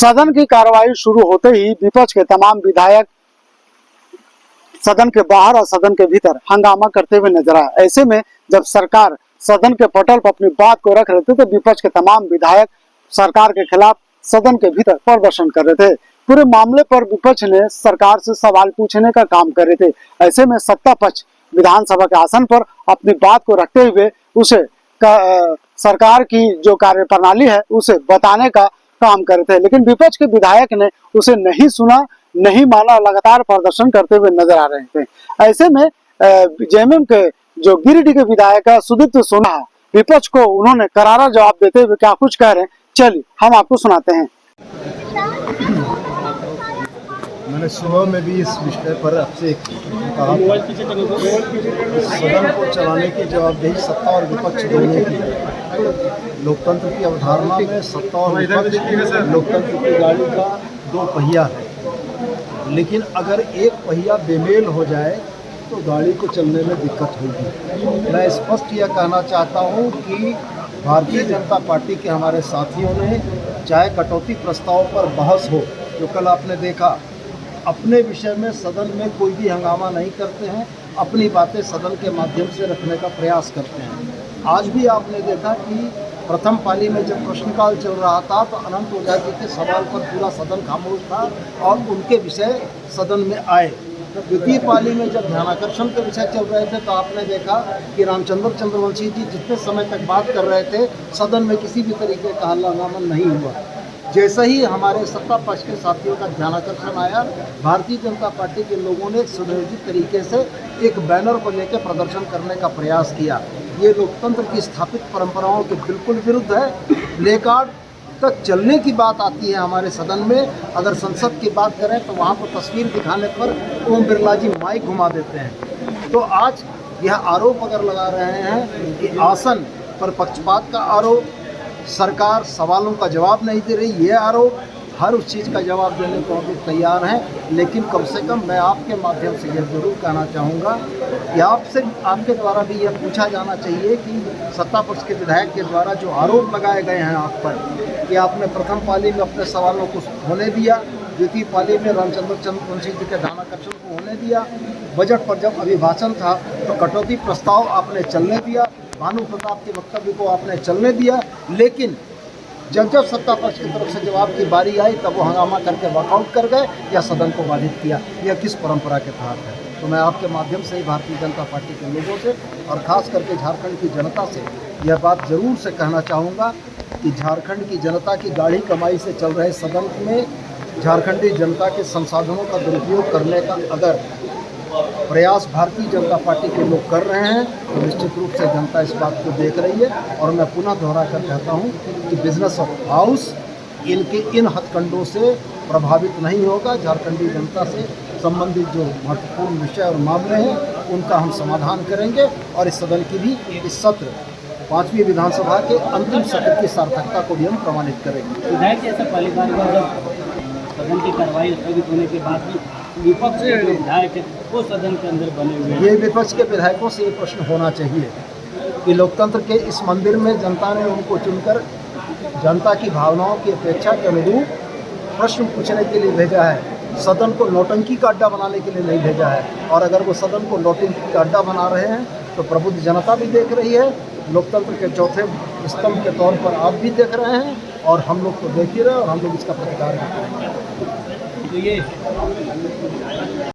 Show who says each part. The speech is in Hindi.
Speaker 1: सदन की कार्रवाई शुरू होते ही विपक्ष के तमाम विधायक सदन के बाहर और सदन के भीतर हंगामा करते हुए नजर आए। ऐसे में जब सरकार सदन के पटल पर अपनी बात को रख रहे थे तो विपक्ष के तमाम विधायक सरकार के खिलाफ सदन के भीतर प्रदर्शन कर रहे थे। पूरे मामले पर विपक्ष ने सरकार से सवाल पूछने का काम कर रहे थे। ऐसे में सत्ता पक्ष विधानसभा के आसन पर अपनी बात को रखते हुए उसे सरकार की जो कार्यप्रणाली है उसे बताने का काम कर रहे थे, लेकिन विपक्ष के विधायक ने उसे नहीं सुना, नहीं माना, लगातार प्रदर्शन करते हुए नजर आ रहे थे। ऐसे में जेएमएम के जो गिरिडीह के विधायक सुदीप्त सोना विपक्ष को उन्होंने करारा जवाब देते हुए क्या कुछ कह रहे हैं, चलिए हम आपको सुनाते हैं।
Speaker 2: मैंने सुबह में भी इस विषय पर आपसे कहा सदन को चलाने की जवाबदेही सत्ता और विपक्ष दोनों की है। लोकतंत्र की अवधारणा में सत्ता और विपक्ष लोकतंत्र की गाड़ी का दो पहिया है, लेकिन अगर एक पहिया बेमेल हो जाए तो गाड़ी को चलने में दिक्कत होगी। मैं स्पष्ट यह कहना चाहता हूँ कि भारतीय जनता पार्टी के हमारे साथियों ने चाहे कटौती प्रस्ताव पर बहस हो, जो कल आपने देखा, अपने विषय में सदन में कोई भी हंगामा नहीं करते हैं, अपनी बातें सदन के माध्यम से रखने का प्रयास करते हैं। आज भी आपने देखा कि प्रथम पाली में जब प्रश्नकाल चल रहा था तो अनंत ओझा जी के सवाल पर पूरा सदन खामोश था और उनके विषय सदन में आए। द्वितीय पाली में जब ध्यानाकर्षण के विषय चल रहे थे तो आपने देखा कि रामचंद्र चंद्रवंशी जी जितने समय तक बात कर रहे थे सदन में किसी भी तरीके का हंगामा नहीं हुआ। जैसे ही हमारे सत्ता पक्ष के साथियों का ध्यानाकर्षण आया, भारतीय जनता पार्टी के लोगों ने सुनियोजित तरीके से एक बैनर को लेकर प्रदर्शन करने का प्रयास किया। ये लोकतंत्र की स्थापित परंपराओं के बिल्कुल विरुद्ध है। प्ले कार्ड तक चलने की बात आती है हमारे सदन में, अगर संसद की बात करें तो वहाँ पर तस्वीर दिखाने पर ओम बिरला जी माइक घुमा देते हैं। तो आज यह आरोप अगर लगा रहे हैं कि आसन पर पक्षपात का आरोप, सरकार सवालों का जवाब नहीं दे रही, ये आरोप, हर उस चीज़ का जवाब देने को हम लोग तैयार हैं। लेकिन कम से कम मैं आपके माध्यम से यह जरूर कहना चाहूँगा कि आपके द्वारा भी यह पूछा जाना चाहिए कि सत्ता पक्ष के विधायक के द्वारा जो आरोप लगाए गए हैं आप पर कि आपने प्रथम पाली में अपने सवालों को होने दिया, द्वितीय पाली में रामचंद्र चंद्रवंशी जी के ध्यानाकर्षण को होने दिया, बजट पर जब अभिभाषण था तो कटौती प्रस्ताव आपने चलने दिया, भानु प्रताप के वक्तव्य को आपने चलने दिया, लेकिन जब सत्ता पक्ष की तरफ से जवाब की बारी आई तब वो हंगामा करके वॉकआउट कर गए या सदन को बाधित किया। यह किस परंपरा के तहत है? तो मैं आपके माध्यम से ही भारतीय जनता पार्टी के लोगों से और ख़ास करके झारखंड की जनता से यह बात ज़रूर से कहना चाहूँगा कि झारखंड की जनता की गाढ़ी कमाई से चल रहे सदन में झारखंडी जनता के संसाधनों का दुरुपयोग करने का अगर प्रयास भारतीय जनता पार्टी के लोग कर रहे हैं तो निश्चित रूप से जनता इस बात को देख रही है। और मैं पुनः दोहरा कर कहता हूं कि बिजनेस ऑफ हाउस इनके इन हथकंडों से प्रभावित नहीं होगा। झारखंडी जनता से संबंधित जो महत्वपूर्ण विषय और मामले हैं उनका हम समाधान करेंगे और इस सदन की भी इस सत्र 5वीं विधानसभा के अंतिम सत्र की सार्थकता को भी हम प्रमाणित करेंगे।
Speaker 3: विधायक ऐसा पहली बार सदन की कार्रवाई स्थगित होने के बाद भी विपक्ष के विधायक वो सदन के अंदर बने हुए हैं।
Speaker 2: ये विपक्ष के विधायकों से ये प्रश्न होना चाहिए कि लोकतंत्र के इस मंदिर में जनता ने उनको चुनकर जनता की भावनाओं की अपेक्षा के अनुरूप प्रश्न पूछने के लिए भेजा है, सदन को नौटंकी का अड्डा बनाने के लिए नहीं भेजा है। और अगर वो सदन को नौटंकी का अड्डा बना रहे हैं तो प्रबुद्ध जनता भी देख रही है, लोकतंत्र के चौथे स्तंभ के तौर पर आप भी देख रहे हैं और हम लोग तो देख ही रहे हैं और हम लोग इसका प्रतिकार भी करेंगे।
Speaker 3: तो ये